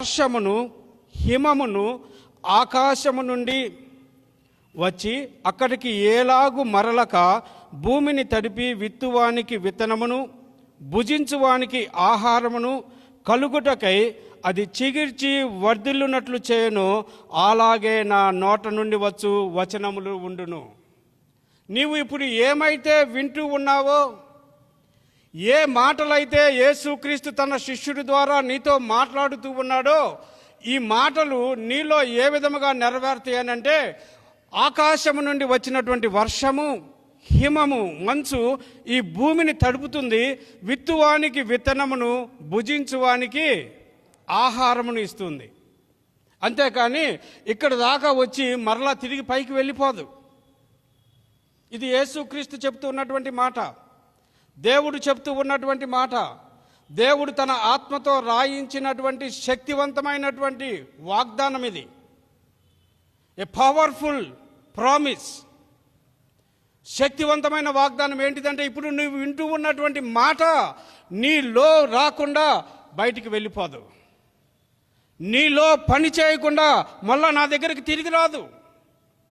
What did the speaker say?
వర్షమును హిమమును ఆకాశము నుండి వచ్చి అక్కడికి ఏలాగు మరలక భూమిని తడిపి విత్తువానికి విత్తనమును భుజించువానికి ఆహారమును కలుగుటకై అది చిగిర్చి వర్ధిల్లునట్లు చేయను, అలాగే నా నోట నుండి వచ్చు వచనములు ఉండును. నీవు ఇప్పుడు ఏమైతే వింటూ ఉన్నావో, ఏ మాటలైతే యేసుక్రీస్తు తన శిష్యుడి ద్వారా నీతో మాట్లాడుతూ ఉన్నాడో, ఈ మాటలు నీలో ఏ విధముగా నెరవేరుతాయనంటే, ఆకాశము నుండి వచ్చినటువంటి వర్షము హిమము మంచు ఈ భూమిని తడుపుతుంది, విత్తువానికి విత్తనమును భుజించువానికి ఆహారమును ఇస్తుంది. అంతేకాని ఇక్కడ దాకా వచ్చి మరలా తిరిగి పైకి వెళ్ళిపోదు. ఇది యేసుక్రీస్తు చెప్తూ ఉన్నటువంటి మాట, దేవుడు చెప్తూ ఉన్నటువంటి మాట. దేవుడు తన ఆత్మతో రాయించినటువంటి శక్తివంతమైనటువంటి వాగ్దానం ఇది. A powerful promise. శక్తివంతమైన వాగ్దానం ఏంటిదంటే, ఇప్పుడు నువ్వు వింటూ ఉన్నటువంటి మాట నీలో రాకుండా బయటికి వెళ్ళిపోదు, నీలో పని చేయకుండా మళ్ళా నా దగ్గరికి తిరిగి రాదు.